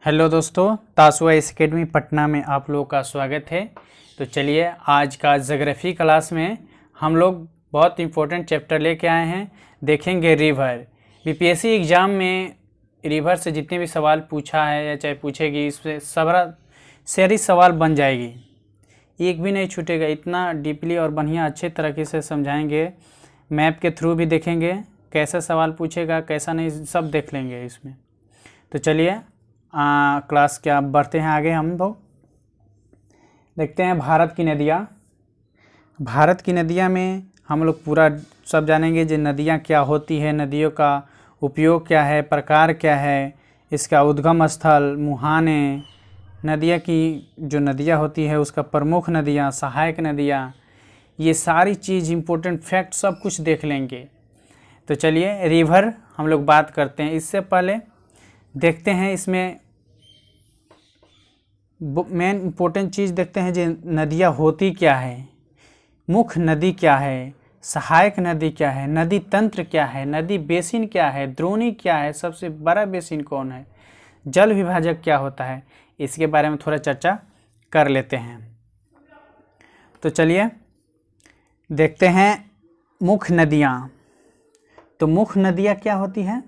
Hello दोस्तों, तासुआ academy Patna में आप लोगों का स्वागत है। तो चलिए आज का ज्योग्राफी क्लास में हम लोग बहुत इम्पोर्टेंट चैप्टर लेके आए हैं। देखेंगे रिवर। बीपीएससी एग्ज़ाम में रिवर से जितने भी सवाल पूछा है या चाहे पूछेगी, इससे सारी सवाल बन जाएगी, एक भी नहीं छूटेगा। इतना डीपली और बढ़िया अच्छे तरीके से समझाएंगे। मैप के थ्रू भी देखेंगे कैसा सवाल पूछेगा कैसा नहीं, सब देख लेंगे इसमें। तो चलिए क्लास क्या बढ़ते हैं आगे। हम लोग देखते हैं भारत की नदियाँ। भारत की नदियाँ में हम लोग पूरा सब जानेंगे जो नदियाँ क्या होती है, नदियों का उपयोग क्या है, प्रकार क्या है, इसका उद्गम स्थल, मुहाने, नदियाँ की जो नदियाँ होती है उसका प्रमुख नदियाँ, सहायक नदियाँ, ये सारी चीज़ इम्पोर्टेंट फैक्ट सब कुछ देख लेंगे। तो चलिए रिवर हम लोग बात करते हैं। इससे पहले देखते हैं इसमें मेन इम्पोर्टेंट चीज़ देखते हैं जो नदियाँ होती क्या है, मुख्य नदी क्या है, सहायक नदी क्या है, नदी तंत्र क्या है, नदी बेसिन क्या है, द्रोणी क्या है, सबसे बड़ा बेसिन कौन है, जल विभाजक क्या होता है, इसके बारे में थोड़ा चर्चा कर लेते हैं। तो चलिए देखते हैं मुख्य नदियाँ। तो मुख्य नदियाँ क्या होती हैं?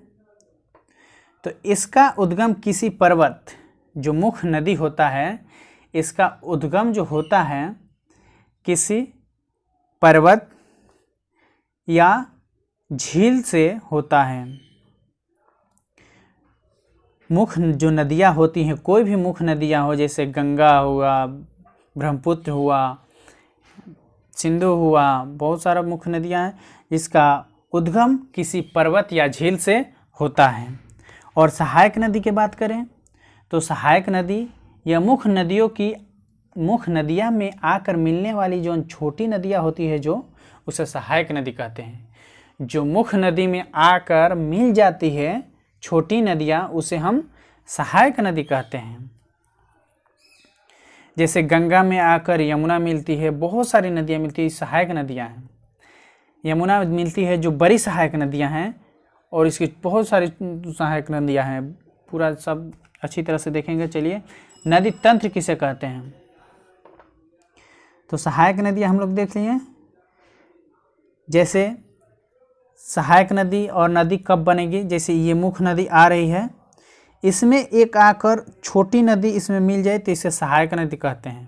तो इसका उद्गम किसी पर्वत, जो मुख्य नदी होता है इसका उद्गम जो होता है किसी पर्वत या झील से होता है। मुख्य जो नदियाँ होती हैं, कोई भी मुख्य नदियाँ हो, जैसे गंगा हुआ, ब्रह्मपुत्र हुआ, सिंधु हुआ, बहुत सारा मुख्य नदियाँ हैं जिसका उद्गम किसी पर्वत या झील से होता है। और सहायक नदी की बात करें तो सहायक नदी या मुख्य नदियाँ में आकर मिलने वाली जो छोटी नदियाँ होती है जो उसे सहायक नदी कहते हैं। जो मुख्य नदी में आकर मिल जाती है छोटी नदियाँ उसे हम सहायक नदी कहते हैं। जैसे गंगा में आकर यमुना मिलती है, बहुत सारी नदियाँ मिलती है, सहायक नदियाँ हैं। यमुना मिलती है जो बड़ी सहायक नदियाँ हैं और इसकी बहुत सारी सहायक नदियाँ हैं। पूरा सब अच्छी तरह से देखेंगे। चलिए नदी तंत्र किसे कहते हैं? तो सहायक नदियाँ हम लोग देख लिए। जैसे सहायक नदी और नदी कब बनेगी? जैसे ये मुख्य नदी आ रही है, इसमें एक आकर छोटी नदी इसमें मिल जाए तो इसे सहायक नदी कहते हैं।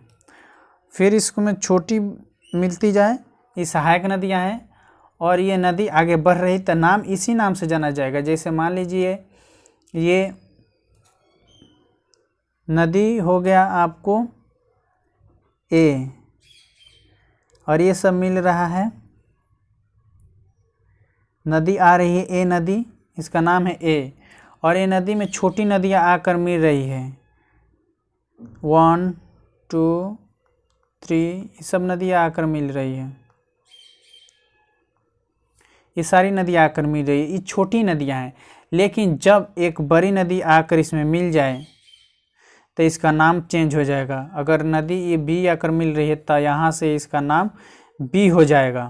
फिर इसमें छोटी मिलती जाए, ये सहायक नदियाँ हैं। और ये नदी आगे बढ़ रही तो नाम इसी नाम से जाना जाएगा। जैसे मान लीजिए ये नदी हो गया आपको ए, और ये सब मिल रहा है, नदी आ रही है ए नदी, इसका नाम है ए। और ये नदी में छोटी नदियाँ आकर मिल रही है, 1 2 3, ये सब नदियाँ आकर मिल रही है, ये सारी नदियाँ आकर मिल रही है। ये छोटी नदियाँ हैं। लेकिन जब एक बड़ी नदी आकर इसमें मिल जाए तो इसका नाम चेंज हो जाएगा। अगर नदी ये बी आकर मिल रही है तो यहाँ से इसका नाम बी हो जाएगा।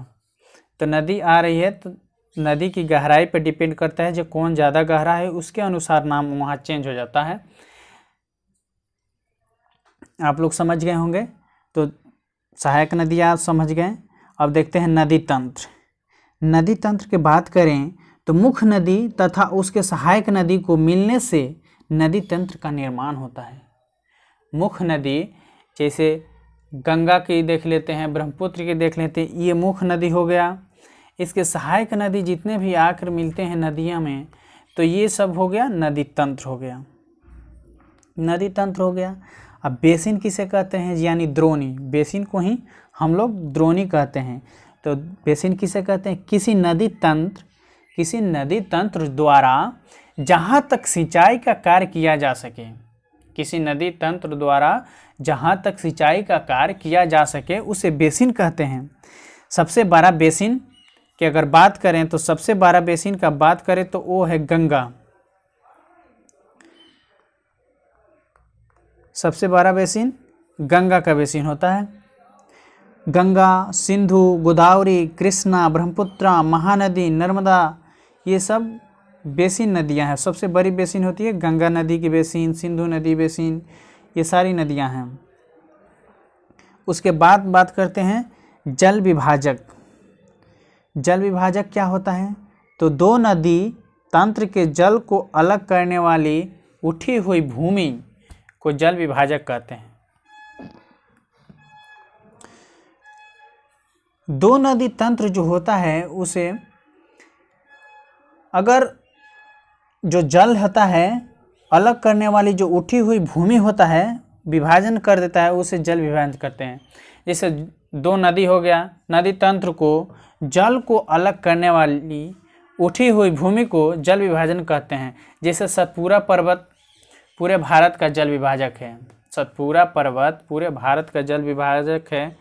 तो नदी आ रही है तो नदी की गहराई पर डिपेंड करता है, जो कौन ज़्यादा गहरा है उसके अनुसार नाम वहाँ चेंज हो जाता है। आप लोग समझ गए होंगे। तो सहायक नदियाँ समझ गए। अब देखते हैं नदी तंत्र। नदी तंत्र की बात करें तो मुख्य नदी तथा उसके सहायक नदी को मिलने से नदी तंत्र का निर्माण होता है। मुख्य नदी जैसे गंगा की देख लेते हैं, ब्रह्मपुत्र की देख लेते हैं, ये मुख्य नदी हो गया। इसके सहायक नदी जितने भी आकर मिलते हैं नदियाँ में, तो ये सब हो गया नदी तंत्र हो गया, नदी तंत्र हो गया। अब बेसिन किसे कहते हैं? यानी द्रोणी। बेसिन को ही हम लोग द्रोणी कहते हैं। तो बेसिन किसे कहते हैं? किसी नदी तंत्र द्वारा जहाँ तक सिंचाई का कार्य किया जा सके, किसी नदी तंत्र द्वारा जहाँ तक सिंचाई का कार्य किया जा सके उसे बेसिन कहते हैं। सबसे बड़ा बेसिन की अगर बात करें तो सबसे बड़ा बेसिन का बात करें तो वो है गंगा। सबसे बड़ा बेसिन गंगा का बेसिन होता है। गंगा, सिंधु, गोदावरी, कृष्णा, ब्रह्मपुत्र, महानदी, नर्मदा, ये सब बेसिन नदियां हैं। सबसे बड़ी बेसिन होती है गंगा नदी की बेसिन, सिंधु नदी बेसिन, ये सारी नदियां हैं। उसके बाद बात करते हैं जल विभाजक। जल विभाजक क्या होता है? तो दो नदी तंत्र के जल को अलग करने वाली उठी हुई भूमि को जल विभाजक कहते हैं। दो नदी तंत्र जो होता है उसे अगर जो जल होता है अलग करने वाली जो उठी हुई भूमि होता है विभाजन कर देता है, उसे जल विभाजन करते हैं। जैसे दो नदी हो गया, नदी तंत्र को जल को अलग करने वाली उठी हुई भूमि को जल विभाजन कहते हैं। जैसे सतपुरा पर्वत पूरे भारत का जल विभाजक है। सतपुरा पर्वत पूरे भारत का जल विभाजक है।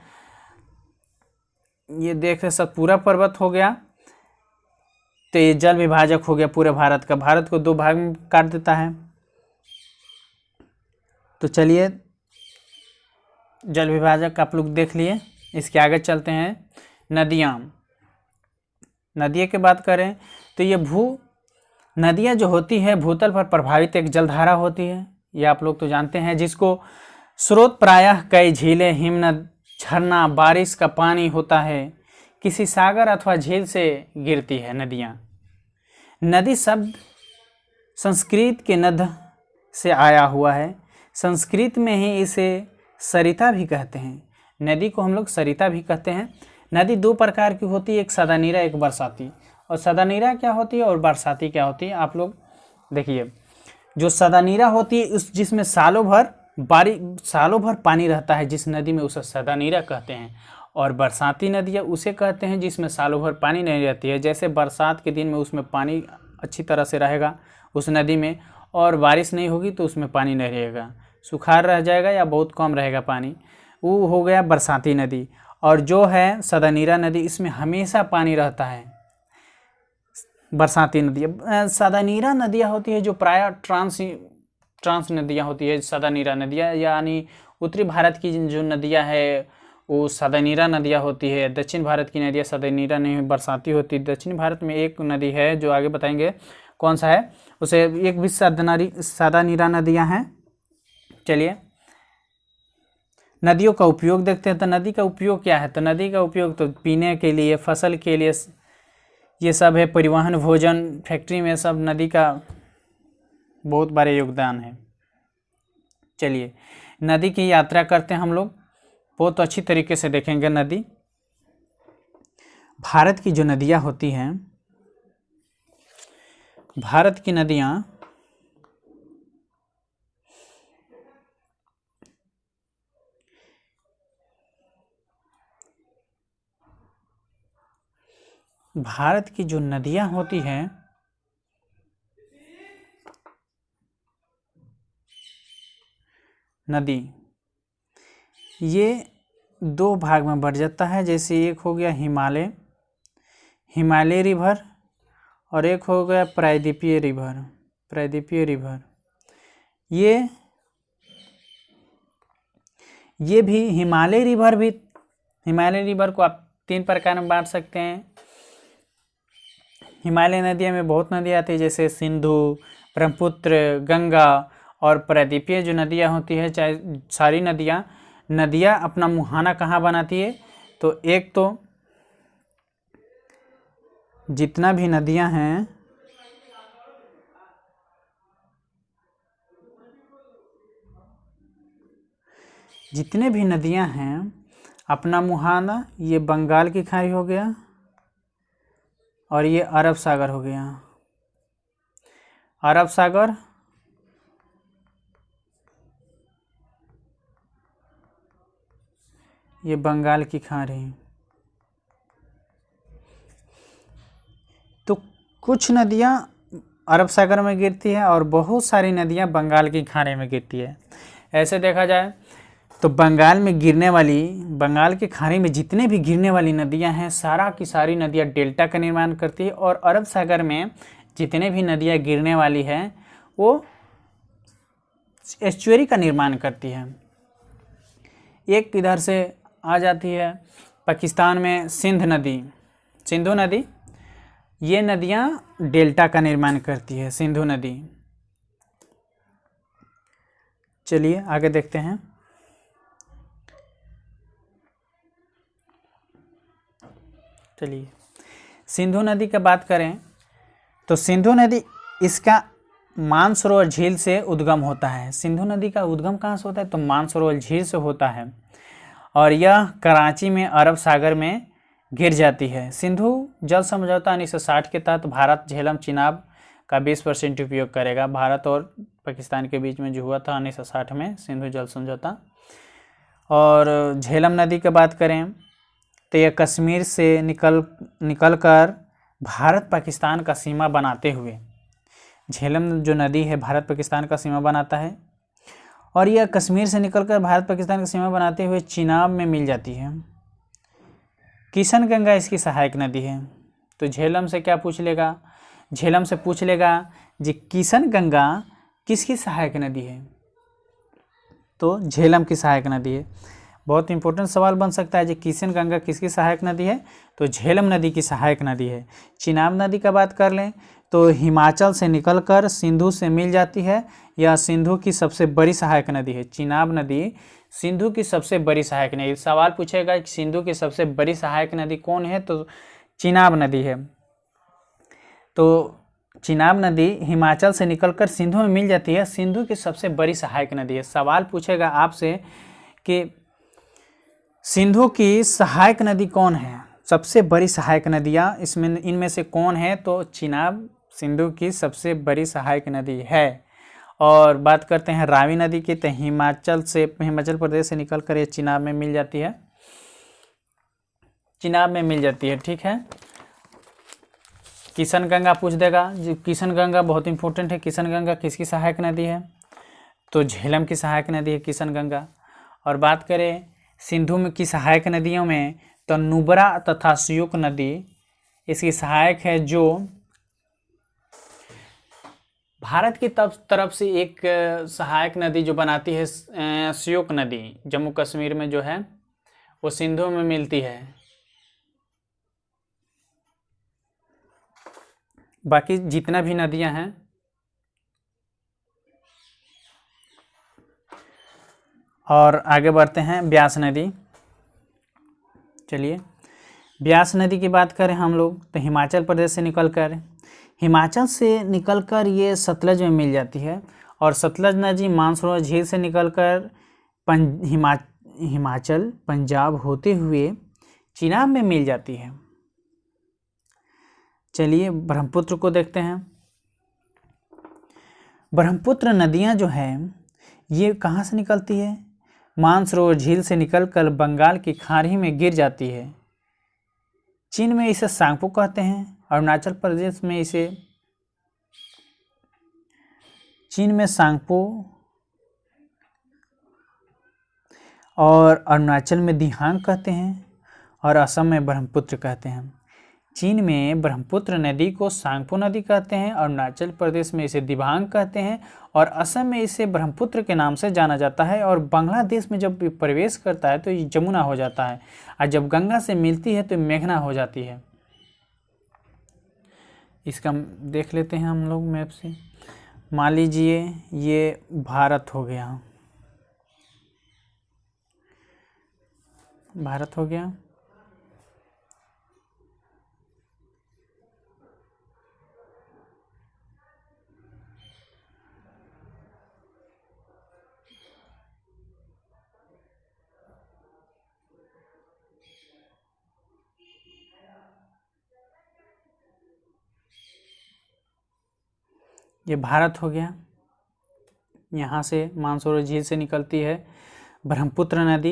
ये देख रहे सतपुरा पर्वत हो गया तो ये जल विभाजक हो गया पूरे भारत का। भारत को दो भाग में काट देता है। तो चलिए जल विभाजक आप लोग देख लिए। इसके आगे चलते हैं नदियाँ। नदियों की बात करें तो ये नदियाँ जो होती है भूतल पर प्रभावित एक जलधारा होती है। ये आप लोग तो जानते हैं, जिसको स्रोत प्रायः कई झीलें, हिमनद, झरना, बारिश का पानी होता है, किसी सागर अथवा झील से गिरती है। नदियाँ, नदी शब्द संस्कृत के नद से आया हुआ है। संस्कृत में ही इसे सरिता भी कहते हैं। नदी को हम लोग सरिता भी कहते हैं। नदी दो प्रकार की होती है, एक सदानीरा, एक बरसाती। और सदानीरा क्या होती है और बरसाती क्या होती है, आप लोग देखिए। जो सदानीरा होती है उस जिसमें सालों भर पानी रहता है, जिस नदी में उसे सदानीरा कहते हैं। और बरसाती नदियाँ उसे कहते हैं जिसमें सालों भर पानी नहीं रहती है। जैसे बरसात के दिन में उसमें पानी अच्छी तरह से रहेगा उस नदी में, और बारिश नहीं होगी तो उसमें पानी नहीं रहेगा, सुखाड़ रह जाएगा या बहुत कम रहेगा पानी। वो हो गया बरसाती नदी। और जो है सदानीरा नदी, इसमें हमेशा पानी रहता है। बरसाती नदियाँ, सदानीरा नदियाँ होती है जो प्रायः ट्रांस नदियाँ होती है। सदानीरा नदियाँ यानी उत्तरी भारत की जो नदियाँ है वो सदानीरा नदियाँ होती है। दक्षिण भारत की नदियाँ सदानीरा नहीं बरसाती होती है। दक्षिण भारत में एक नदी है जो आगे बताएंगे कौन सा है, उसे एक भी सदानीरा नदियाँ हैं। चलिए नदियों का उपयोग देखते हैं। तो नदी का उपयोग क्या है? तो नदी का उपयोग तो पीने के लिए, फसल के लिए, ये सब है। परिवहन, भोजन, फैक्ट्री में सब नदी का बहुत बड़े योगदान है। चलिए नदी की यात्रा करते हैं हम लोग, बहुत अच्छी तरीके से देखेंगे नदी। भारत की जो नदियाँ होती हैं, भारत की नदियाँ होती हैं नदी, ये दो भाग में बढ़ जाता है। जैसे एक हो गया हिमालय रिवर, और एक हो गया प्रायद्वीपीय रिवर। ये भी हिमालय रिवर को आप तीन प्रकार में बांट सकते हैं। हिमालय नदियों में बहुत नदियाँ आती है, जैसे सिंधु, ब्रह्मपुत्र, गंगा। और प्रायद्वीपीय जो नदियाँ होती है, चाहे सारी नदियाँ अपना मुहाना कहाँ बनाती है? तो एक तो जितना भी नदियाँ हैं जितने भी नदियाँ हैं अपना मुहाना, ये बंगाल की खाड़ी हो गया और ये अरब सागर हो गया। अरब सागर, ये बंगाल की खाड़ी। तो कुछ नदियाँ अरब सागर में गिरती है और बहुत सारी नदियाँ बंगाल की खाड़ी में गिरती है। ऐसे देखा जाए तो बंगाल की खाड़ी में जितने भी गिरने वाली नदियाँ हैं, सारा की सारी नदियाँ डेल्टा का निर्माण करती है। और अरब सागर में जितने भी नदियाँ गिरने वाली हैं वो एस्चुअरी का निर्माण करती है। एक इधर से आ जाती है, पाकिस्तान में सिंधु नदी, ये नदियाँ डेल्टा का निर्माण करती है, सिंधु नदी। चलिए आगे देखते हैं। चलिए सिंधु नदी की बात करें तो सिंधु नदी इसका मानसरोवर झील से उद्गम होता है। सिंधु नदी का उद्गम कहाँ से होता है? तो मानसरोवर झील से होता है और यह कराची में अरब सागर में गिर जाती है। सिंधु जल समझौता 1960 के तहत भारत झेलम चिनाब का 20% उपयोग करेगा। भारत और पाकिस्तान के बीच में जो हुआ था 1960 में सिंधु जल समझौता। और झेलम नदी की बात करें तो यह कश्मीर से निकल कर भारत पाकिस्तान का सीमा बनाते हुए, झेलम जो नदी है भारत पाकिस्तान का सीमा बनाता है और यह कश्मीर से निकलकर भारत पाकिस्तान का सीमा बनाते हुए चिनाब में मिल जाती है। किशन गंगा इसकी सहायक नदी है। तो झेलम से क्या पूछ लेगा? झेलम से पूछ लेगा जी किशन गंगा किसकी सहायक नदी है? तो झेलम की सहायक नदी है। बहुत इंपॉर्टेंट सवाल बन सकता है जी किशन गंगा किसकी सहायक नदी है? तो झेलम नदी की सहायक नदी है। चिनाब नदी का बात कर लें तो हिमाचल से निकलकर सिंधु से मिल जाती है। यह सिंधु की सबसे बड़ी सहायक नदी है। चिनाब नदी सिंधु की सबसे बड़ी सहायक नदी। सवाल पूछेगा कि सिंधु की सबसे बड़ी सहायक नदी कौन है? तो चिनाब नदी है। तो चिनाब नदी हिमाचल से निकलकर सिंधु में मिल जाती है, सिंधु की सबसे बड़ी सहायक नदी है। सवाल पूछेगा आपसे कि सिंधु की सहायक नदी कौन है? सबसे बड़ी सहायक नदियाँ इसमें इनमें से कौन है? तो चिनाब सिंधु की सबसे बड़ी सहायक नदी है। और बात करते हैं रावी नदी की, तो हिमाचल प्रदेश से निकलकर ये चिनाब में मिल जाती है, चिनाब में मिल जाती है। ठीक है। किशन गंगा पूछ देगा जी, किशन गंगा बहुत इंपॉर्टेंट है। किशन गंगा किसकी सहायक नदी है? तो झेलम की सहायक नदी है किशन गंगा। और बात करें सिंधु में की सहायक नदियों में तो नुब्रा तथा सियूक नदी इसकी सहायक है, जो भारत की तरफ से एक सहायक नदी जो बनाती है सियूक नदी, जम्मू कश्मीर में जो है वो सिंधु में मिलती है। बाकी जितना भी नदियां हैं और आगे बढ़ते हैं ब्यास नदी। चलिए ब्यास नदी की बात करें हम लोग तो हिमाचल से निकलकर ये सतलज में मिल जाती है और सतलज नदी मानसरोवर झील से निकलकर हिमाचल पंजाब होते हुए चिनाब में मिल जाती है। चलिए ब्रह्मपुत्र को देखते हैं। ब्रह्मपुत्र नदियाँ जो है ये कहाँ से निकलती है? मानसरोवर झील से निकलकर बंगाल की खाड़ी में गिर जाती है। चीन में इसे सांगपो कहते हैं, अरुणाचल प्रदेश में इसे चीन में सांगपो और अरुणाचल में दिहांग कहते हैं और असम में ब्रह्मपुत्र कहते हैं। चीन में ब्रह्मपुत्र नदी को सांगपो नदी कहते हैं, अरुणाचल प्रदेश में इसे दिबांग कहते हैं और असम में इसे ब्रह्मपुत्र के नाम से जाना जाता है। और बांग्लादेश में जब प्रवेश करता है तो ये जमुना हो जाता है और जब गंगा से मिलती है तो मेघना हो जाती है। इसका देख लेते हैं हम लोग मैप से। मान लीजिए ये भारत हो गया, भारत हो गया। ये भारत हो गया। यहाँ से मानसरोवर झील से निकलती है ब्रह्मपुत्र नदी।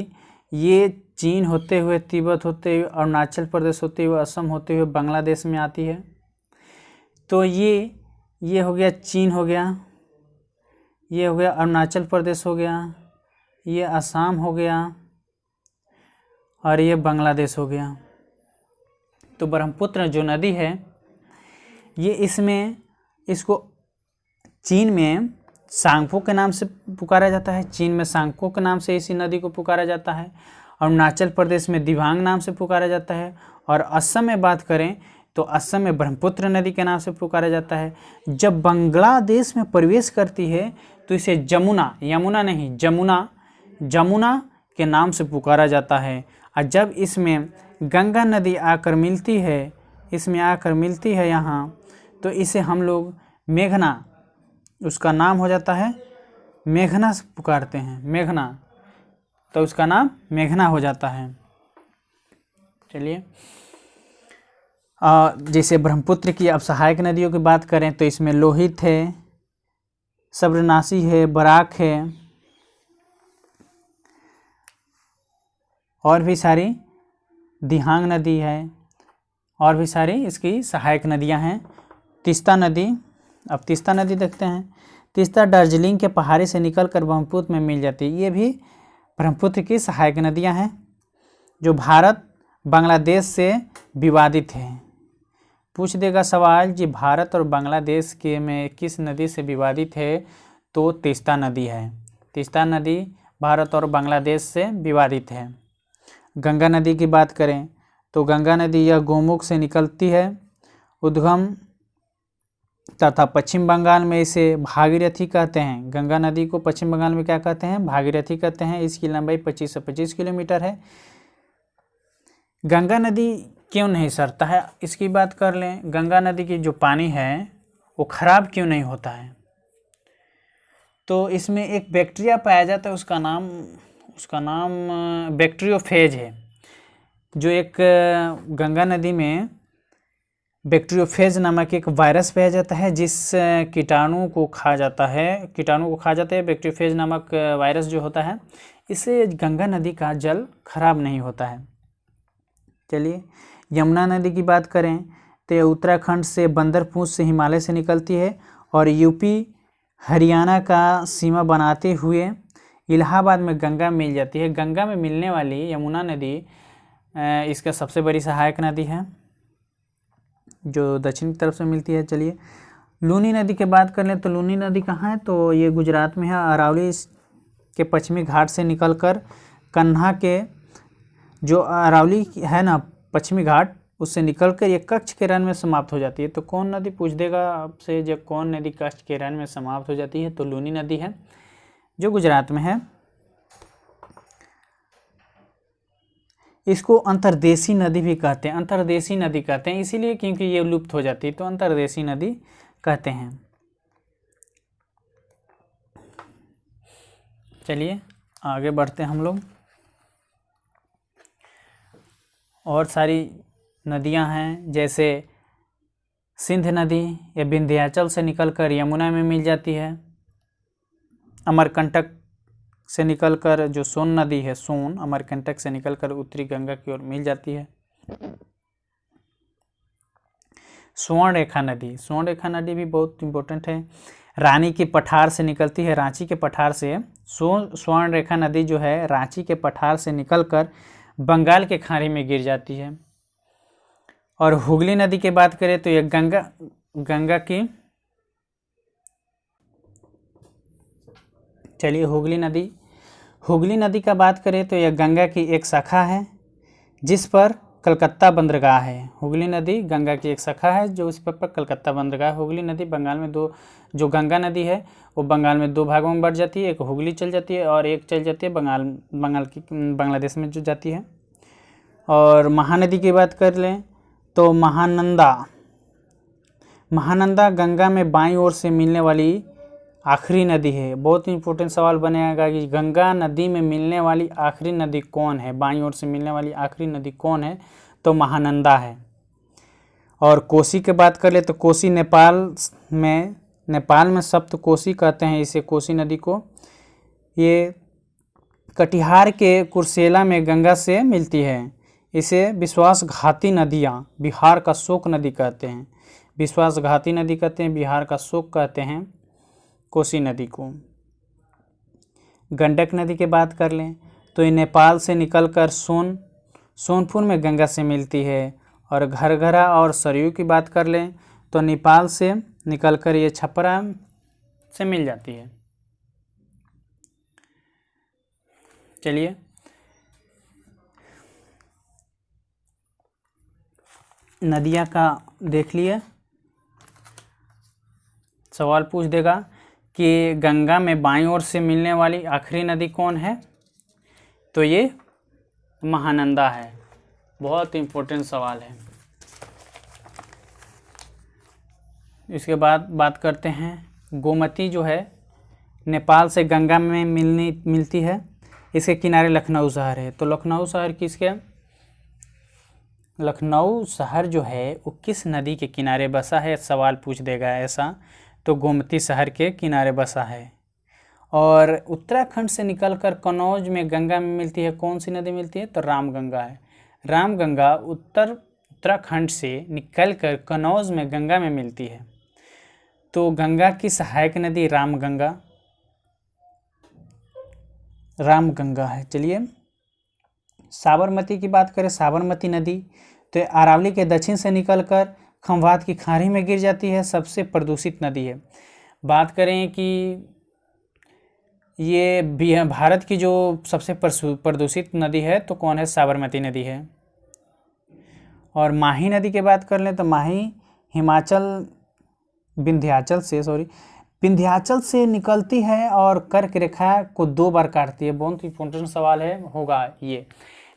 ये चीन होते हुए, तिब्बत होते हुए, अरुणाचल प्रदेश होते हुए, असम होते हुए बांग्लादेश में आती है। तो ये हो गया चीन हो गया, ये हो गया अरुणाचल प्रदेश हो गया, ये असम हो गया और ये बांग्लादेश हो गया। तो ब्रह्मपुत्र जो नदी है ये इसको चीन में सांगपो के नाम से पुकारा जाता है। चीन में सांगपो के नाम से इसी नदी को पुकारा जाता है। अरुणाचल प्रदेश में दिबांग नाम से पुकारा जाता है और असम में बात करें तो असम में ब्रह्मपुत्र नदी के नाम से पुकारा जाता है। जब बांग्लादेश में प्रवेश करती है तो इसे जमुना, यमुना नहीं जमुना, जमुना के नाम से पुकारा जाता है। और जब इसमें गंगा नदी आकर मिलती है, इसमें आकर मिलती है यहाँ, तो इसे हम लोग मेघना, उसका नाम हो जाता है मेघना से पुकारते हैं, मेघना, तो उसका नाम मेघना हो जाता है। चलिए, जैसे ब्रह्मपुत्र की अब सहायक नदियों की बात करें तो इसमें लोहित है, सबरनासी है, बराक है, और भी सारी, दिहांग नदी है, और भी सारी इसकी सहायक नदियां हैं। तीस्ता नदी, अब तीस्ता नदी देखते हैं। तीस्ता दार्जिलिंग के पहाड़ी से निकलकर ब्रह्मपुत्र में मिल जाती है। ये भी ब्रह्मपुत्र की सहायक नदियां हैं जो भारत बांग्लादेश से विवादित हैं। पूछ देगा सवाल जी भारत और बांग्लादेश के में किस नदी से विवादित है, तो तीस्ता नदी है। तीस्ता नदी भारत और बांग्लादेश से विवादित है। गंगा नदी की बात करें तो गंगा नदी यह गोमुख से निकलती है, उद्गम तथा पश्चिम बंगाल में इसे भागीरथी कहते हैं। गंगा नदी को पश्चिम बंगाल में क्या कहते हैं, भागीरथी कहते हैं। इसकी लंबाई 25 से 25 किलोमीटर है। गंगा नदी क्यों नहीं सड़ता है, इसकी बात कर लें। गंगा नदी की जो पानी है वो खराब क्यों नहीं होता है, तो इसमें एक बैक्टीरिया पाया जाता है, उसका नाम बैक्टीरियोफेज है। जो एक गंगा नदी में बैक्टीरियोफेज नामक एक वायरस पाया जाता है, जिस कीटाणु को खा जाता है बैक्टीरियोफेज नामक वायरस जो होता है, इससे गंगा नदी का जल खराब नहीं होता है। चलिए, यमुना नदी की बात करें तो उत्तराखंड से बंदरपूंछ से हिमालय से निकलती है और यूपी हरियाणा का सीमा बनाते हुए इलाहाबाद में गंगा मिल जाती है। गंगा में मिलने वाली यमुना नदी इसका सबसे बड़ी सहायक नदी है जो दक्षिण की तरफ से मिलती है। चलिए, लूनी नदी की बात कर लें तो लूनी नदी कहाँ है, तो ये गुजरात में है। अरावली के पश्चिमी घाट से निकलकर कन्हा के जो अरावली है ना पश्चिमी घाट, उससे निकलकर ये कच्छ के रण में समाप्त हो जाती है। तो कौन नदी पूछ देगा आपसे, जब कौन नदी कच्छ के रण में समाप्त हो जाती है, तो लूनी नदी है जो गुजरात में है। इसको अंतर्देशी नदी भी कहते हैं, अंतर्देशी नदी कहते हैं इसीलिए क्योंकि ये लुप्त हो जाती है, तो अंतर्देशी नदी कहते हैं। चलिए आगे बढ़ते हैं हम लोग। और सारी नदियां हैं, जैसे सिंध नदी, ये विंध्याचल से निकलकर यमुना में मिल जाती है। अमरकंटक से निकलकर जो सोन नदी है, सोन अमरकंटक से निकलकर उत्तरी गंगा की ओर मिल जाती है। स्वर्ण रेखा नदी भी बहुत इम्पोर्टेंट है। रानी के पठार से निकलती है, रांची के पठार से। स्वर्ण रेखा नदी जो है रांची के पठार से निकलकर बंगाल के खाड़ी में गिर जाती है। और हुगली नदी की बात करें तो यह गंगा की, चलिए हुगली नदी का बात करें तो यह गंगा की एक शाखा है जिस पर कलकत्ता बंदरगाह है। हुगली नदी गंगा की एक शाखा है जो इस पर कलकत्ता बंदरगाह। हुगली नदी बंगाल में जो गंगा नदी है वो बंगाल में 2 भागों में बढ़ जाती है। एक हुगली चल जाती है और एक चल जाती है बांग्लादेश में जो जाती है। और महानदी की बात कर लें तो महानंदा गंगा में बाईं ओर से मिलने वाली आखिरी नदी है। बहुत इंपॉर्टेंट सवाल बनेगा कि गंगा नदी में मिलने वाली आखिरी नदी कौन है, बाईं ओर से मिलने वाली आखिरी नदी कौन है, तो महानंदा है। और कोसी की बात कर ले तो कोसी नेपाल में सप्तकोसी कहते हैं इसे, कोसी नदी को। ये कटिहार के कुर्सेला में गंगा से मिलती है। इसे विश्वासघाती नदियाँ, बिहार का शोक नदी कहते हैं। विश्वासघाती नदी कहते हैं, बिहार का शोक कहते हैं कोसी नदी को। गंडक नदी की बात कर लें तो ये नेपाल से निकलकर सोनपुर में गंगा से मिलती है। और घरघरा और सरयू की बात कर लें तो नेपाल से निकलकर ये छपरा से मिल जाती है। चलिए, नदियाँ का देख लिए। सवाल पूछ देगा कि गंगा में बाईं ओर से मिलने वाली आखिरी नदी कौन है, तो ये महानंदा है। बहुत इम्पोर्टेंट सवाल है। इसके बाद बात करते हैं गोमती जो है नेपाल से गंगा में मिलती है। इसके किनारे लखनऊ शहर है। तो लखनऊ शहर किसके, लखनऊ शहर जो है वो किस नदी के किनारे बसा है, सवाल पूछ देगा ऐसा। तो गोमती शहर के किनारे बसा है। और उत्तराखंड से निकलकर कन्नौज में गंगा में मिलती है, कौन सी नदी मिलती है, तो रामगंगा है। रामगंगा उत्तराखंड से निकलकर कन्नौज में गंगा में मिलती है। तो गंगा की सहायक नदी रामगंगा है। चलिए साबरमती की बात करें, साबरमती नदी तो अरावली के दक्षिण से निकलकर खंभात की खाड़ी में गिर जाती है, सबसे प्रदूषित नदी है। बात करें कि ये भारत की जो सबसे प्रदूषित नदी है तो कौन है, साबरमती नदी है। और माही नदी की बात कर लें तो माही विंध्याचल से निकलती है और कर्क रेखा को 2 बार काटती है। बहुत इंपॉर्टेंट सवाल है होगा ये,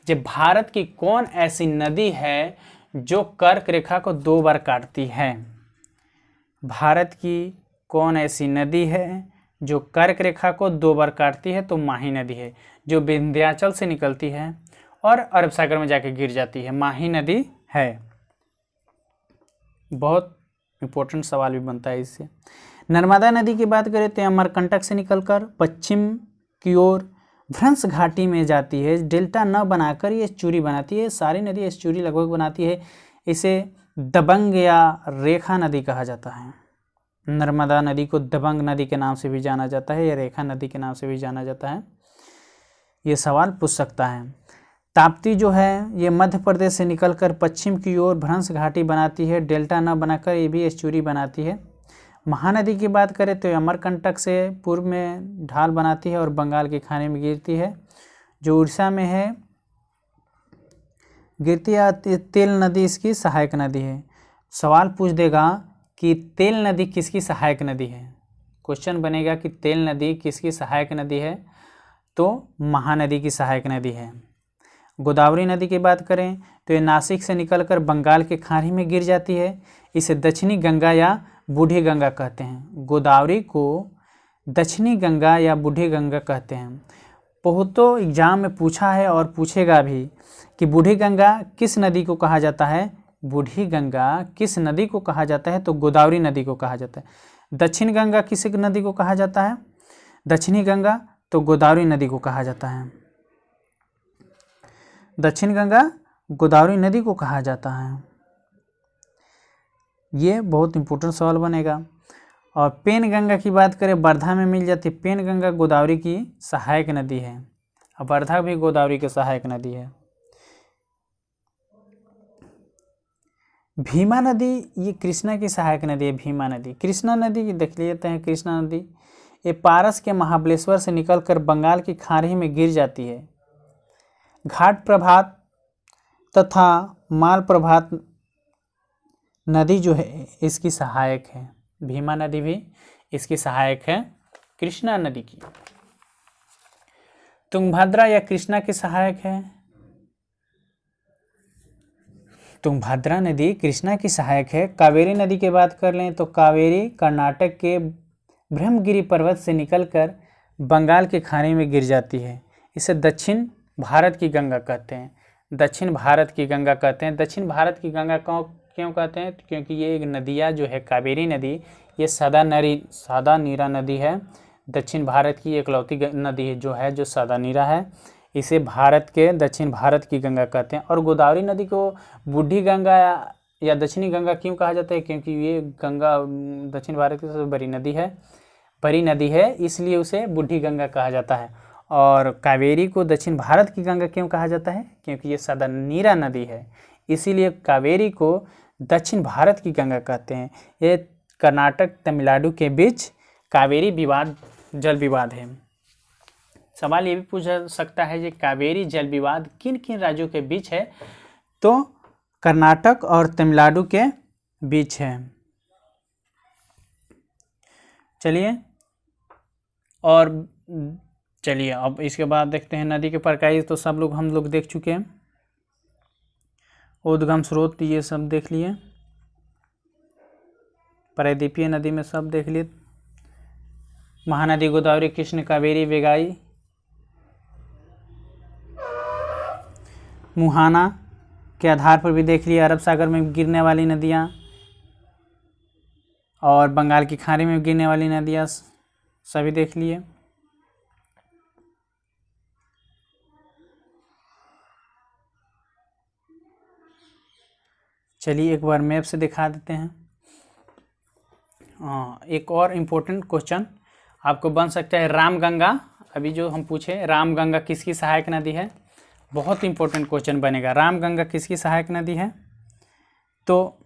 जब भारत की कौन ऐसी नदी है जो कर्क रेखा को 2 बार काटती है। भारत की कौन ऐसी नदी है जो कर्क रेखा को 2 बार काटती है, तो माही नदी है, जो विंध्याचल से निकलती है और अरब सागर में जाके गिर जाती है, माही नदी है। बहुत इंपॉर्टेंट सवाल भी बनता है इससे। नर्मदा नदी की बात करें तो अमरकंटक से निकलकर पश्चिम की ओर भ्रंश घाटी में जाती है, डेल्टा न बनाकर ये एस्चुरी बनाती है। सारी नदी एस्चुरी लगभग बनाती है। इसे दबंग या रेखा नदी कहा जाता है। नर्मदा नदी को दबंग नदी के नाम से भी जाना जाता है या रेखा नदी के नाम से भी जाना जाता है। ये सवाल पूछ सकता है। ताप्ती जो है ये मध्य प्रदेश से निकलकर पश्चिम की ओर भ्रंश घाटी बनाती है, डेल्टा न बनाकर ये भी एस्चुरी बनाती है। महानदी की बात करें तो अमरकंटक से पूर्व में ढाल बनाती है और बंगाल की खाड़ी में गिरती है, जो उड़ीसा में है गिरती है। तेल नदी इसकी सहायक नदी है। सवाल पूछ देगा कि तेल नदी किसकी सहायक नदी है। क्वेश्चन बनेगा कि तेल नदी किसकी सहायक नदी है, तो महानदी की सहायक नदी है। गोदावरी नदी की बात करें तो ये नासिक से निकलकर बंगाल की खाड़ी में गिर जाती है। इसे दक्षिणी गंगा या बूढ़ी गंगा कहते हैं। गोदावरी को दक्षिणी गंगा या बूढ़ी गंगा कहते हैं। बहुतों एग्जाम में पूछा है और पूछेगा भी कि बूढ़ी गंगा किस नदी को कहा जाता है। बूढ़ी गंगा किस नदी को कहा जाता है, तो गोदावरी नदी को कहा जाता है। दक्षिण गंगा किस नदी को कहा जाता है, दक्षिणी गंगा, तो गोदावरी नदी को कहा जाता है। दक्षिण गंगा गोदावरी नदी को कहा जाता है। ये बहुत इंपॉर्टेंट सवाल बनेगा। और पेन गंगा की बात करें, वर्धा में मिल जाती है। पेन गंगा गोदावरी की सहायक नदी है। अब वर्धा भी गोदावरी की सहायक नदी है। भीमा नदी ये कृष्णा की सहायक नदी है। भीमा नदी, कृष्णा नदी की देख लेते हैं। कृष्णा नदी ये पारस के महाबलेश्वर से निकलकर बंगाल की खाड़ी में गिर जाती है। घाट प्रभात तथा माल प्रभात नदी जो है इसकी सहायक है। भीमा नदी भी इसकी सहायक है कृष्णा नदी की। तुंगभद्रा या कृष्णा की सहायक है। तुंगभद्रा नदी कृष्णा की सहायक है। कावेरी नदी की बात कर लें तो कावेरी कर्नाटक के ब्रह्मगिरी पर्वत से निकलकर बंगाल की खाड़ी में गिर जाती है। इसे दक्षिण भारत की गंगा कहते हैं। दक्षिण भारत की गंगा कहते हैं। दक्षिण भारत की गंगा क्यों कहते हैं, क्योंकि ये एक नदियाँ जो है कावेरी नदी ये सादा नीरा नदी है। दक्षिण भारत की एकलौती नदी है जो सादा नीरा है। इसे भारत के दक्षिण भारत की गंगा कहते हैं। और गोदावरी नदी को बूढ़ी गंगा या दक्षिणी गंगा क्यों कहा जाता है, क्योंकि ये गंगा दक्षिण भारत की सबसे बड़ी नदी है, इसलिए उसे बूढ़ी गंगा कहा जाता है। और कावेरी को दक्षिण भारत की गंगा क्यों कहा जाता है, क्योंकि ये सादा नीरा नदी है, इसीलिए कावेरी को दक्षिण भारत की गंगा कहते हैं। ये कर्नाटक तमिलनाडु के बीच कावेरी जल विवाद है। सवाल ये भी पूछा सकता है कि कावेरी जल विवाद किन किन राज्यों के बीच है, तो कर्नाटक और तमिलनाडु के बीच है। चलिए अब इसके बाद देखते हैं नदी के प्रकार। तो सब लोग हम लोग देख चुके हैं, उद्गम स्रोत ये सब देख लिए, प्रायद्वीपीय नदी में सब देख लिए, महानदी गोदावरी कृष्ण कावेरी बेगाई मुहाना के आधार पर भी देख लिया, अरब सागर में गिरने वाली नदियाँ और बंगाल की खाड़ी में गिरने वाली नदियाँ सभी देख लिए। चलिए एक बार मैप से दिखा देते हैं। एक और इम्पोर्टेंट क्वेश्चन आपको बन सकता है, रामगंगा, अभी जो हम पूछे रामगंगा किसकी सहायक नदी है, बहुत इंपॉर्टेंट क्वेश्चन बनेगा। रामगंगा किसकी सहायक नदी है? तो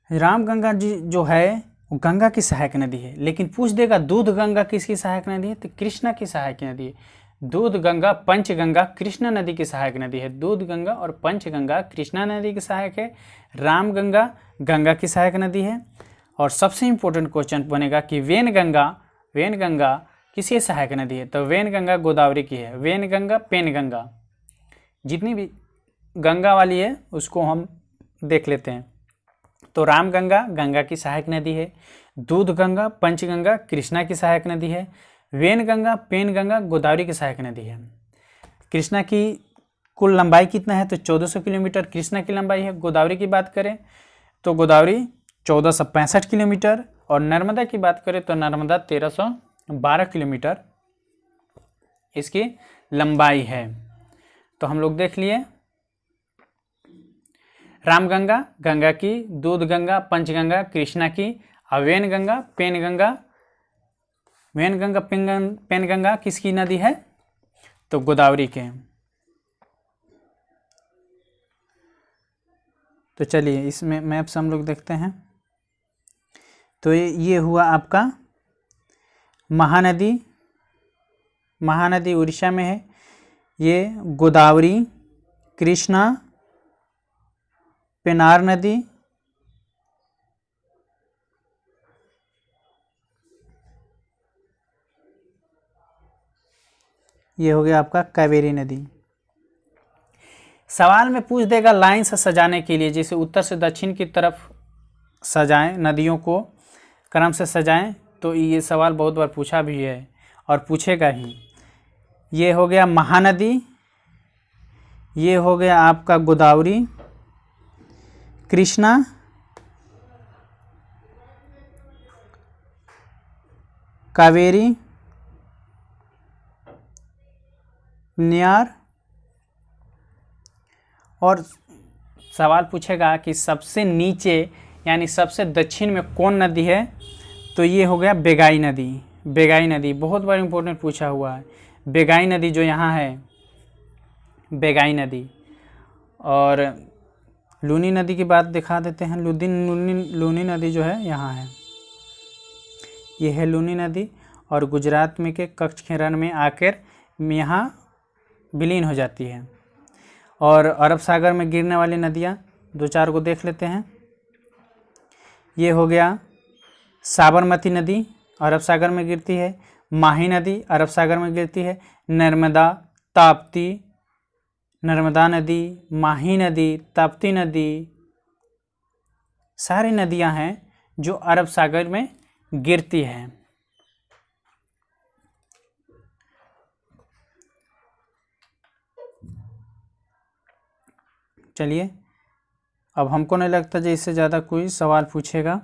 रामगंगा जी जो है वो गंगा की सहायक नदी है, लेकिन पूछ देगा दूध गंगा किसकी सहायक नदी है, तो कृष्णा की सहायक नदी है। दूध गंगा पंचगंगा कृष्णा नदी की सहायक नदी है। दूध गंगा और पंचगंगा कृष्णा नदी की सहायक है, रामगंगा गंगा की सहायक नदी है। और सबसे इम्पोर्टेंट क्वेश्चन बनेगा कि वेनगंगा किसकी सहायक नदी है, तो वेनगंगा गोदावरी की है। वेनगंगा पेनगंगा जितनी भी गंगा वाली है उसको हम देख लेते हैं। तो रामगंगा गंगा की सहायक नदी है, दूध गंगा पंचगंगा कृष्णा की सहायक नदी है, वेनगंगा पेनगंगा गोदावरी की सहायक नदी है। कृष्णा की कुल लंबाई कितना है, तो 1400 किलोमीटर कृष्णा की लंबाई है। गोदावरी की बात करें तो गोदावरी 1465 किलोमीटर, और नर्मदा की बात करें तो नर्मदा 1312 किलोमीटर इसकी लंबाई है। तो हम लोग देख लिए रामगंगा गंगा की, दूध गंगा पंचगंगा कृष्णा की, और वेनगंगा पेनगंगा किसकी नदी है, तो गोदावरी के। तो चलिए इसमें मैप से हम लोग देखते हैं। तो ये हुआ आपका महानदी उड़ीसा में है। ये गोदावरी कृष्णा पेनार नदी, ये हो गया आपका कावेरी नदी। सवाल में पूछ देगा लाइन से सजाने के लिए, जैसे उत्तर से दक्षिण की तरफ सजाएं, नदियों को क्रम से सजाएं, तो ये सवाल बहुत बार पूछा भी है और पूछेगा ही। ये हो गया महानदी, ये हो गया आपका गोदावरी कृष्णा, कावेरी, न्यार, और सवाल पूछेगा कि सबसे नीचे यानी सबसे दक्षिण में कौन नदी है, तो ये हो गया बेगाई नदी। बेगाई नदी बहुत बार इम्पोर्टेंट पूछा हुआ है। बेगाई नदी जो यहाँ है, बेगाई नदी। और लूनी नदी की बात दिखा देते हैं। लूनी नदी जो है यहाँ है, ये है लूनी नदी, और गुजरात में के कच्छ के रण में आकर यहाँ विलीन हो जाती है। और अरब सागर में गिरने वाली नदियाँ दो चार को देख लेते हैं। ये हो गया साबरमती नदी, अरब सागर में गिरती है। माही नदी अरब सागर में गिरती है। नर्मदा, ताप्ती, नर्मदा नदी, माही नदी, ताप्ती नदी, सारी नदियां हैं जो अरब सागर में गिरती हैं। चलिए अब हमको नहीं लगता कि इससे ज़्यादा कोई सवाल पूछेगा।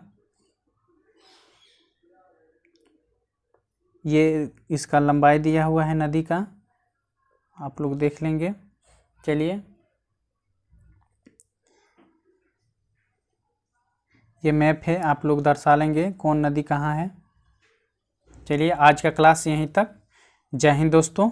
ये इसका लंबाई दिया हुआ है नदी का, आप लोग देख लेंगे। चलिए ये मैप है, आप लोग दर्शा लेंगे कौन नदी कहाँ है। चलिए आज का क्लास यहीं तक। जय हिंद दोस्तों।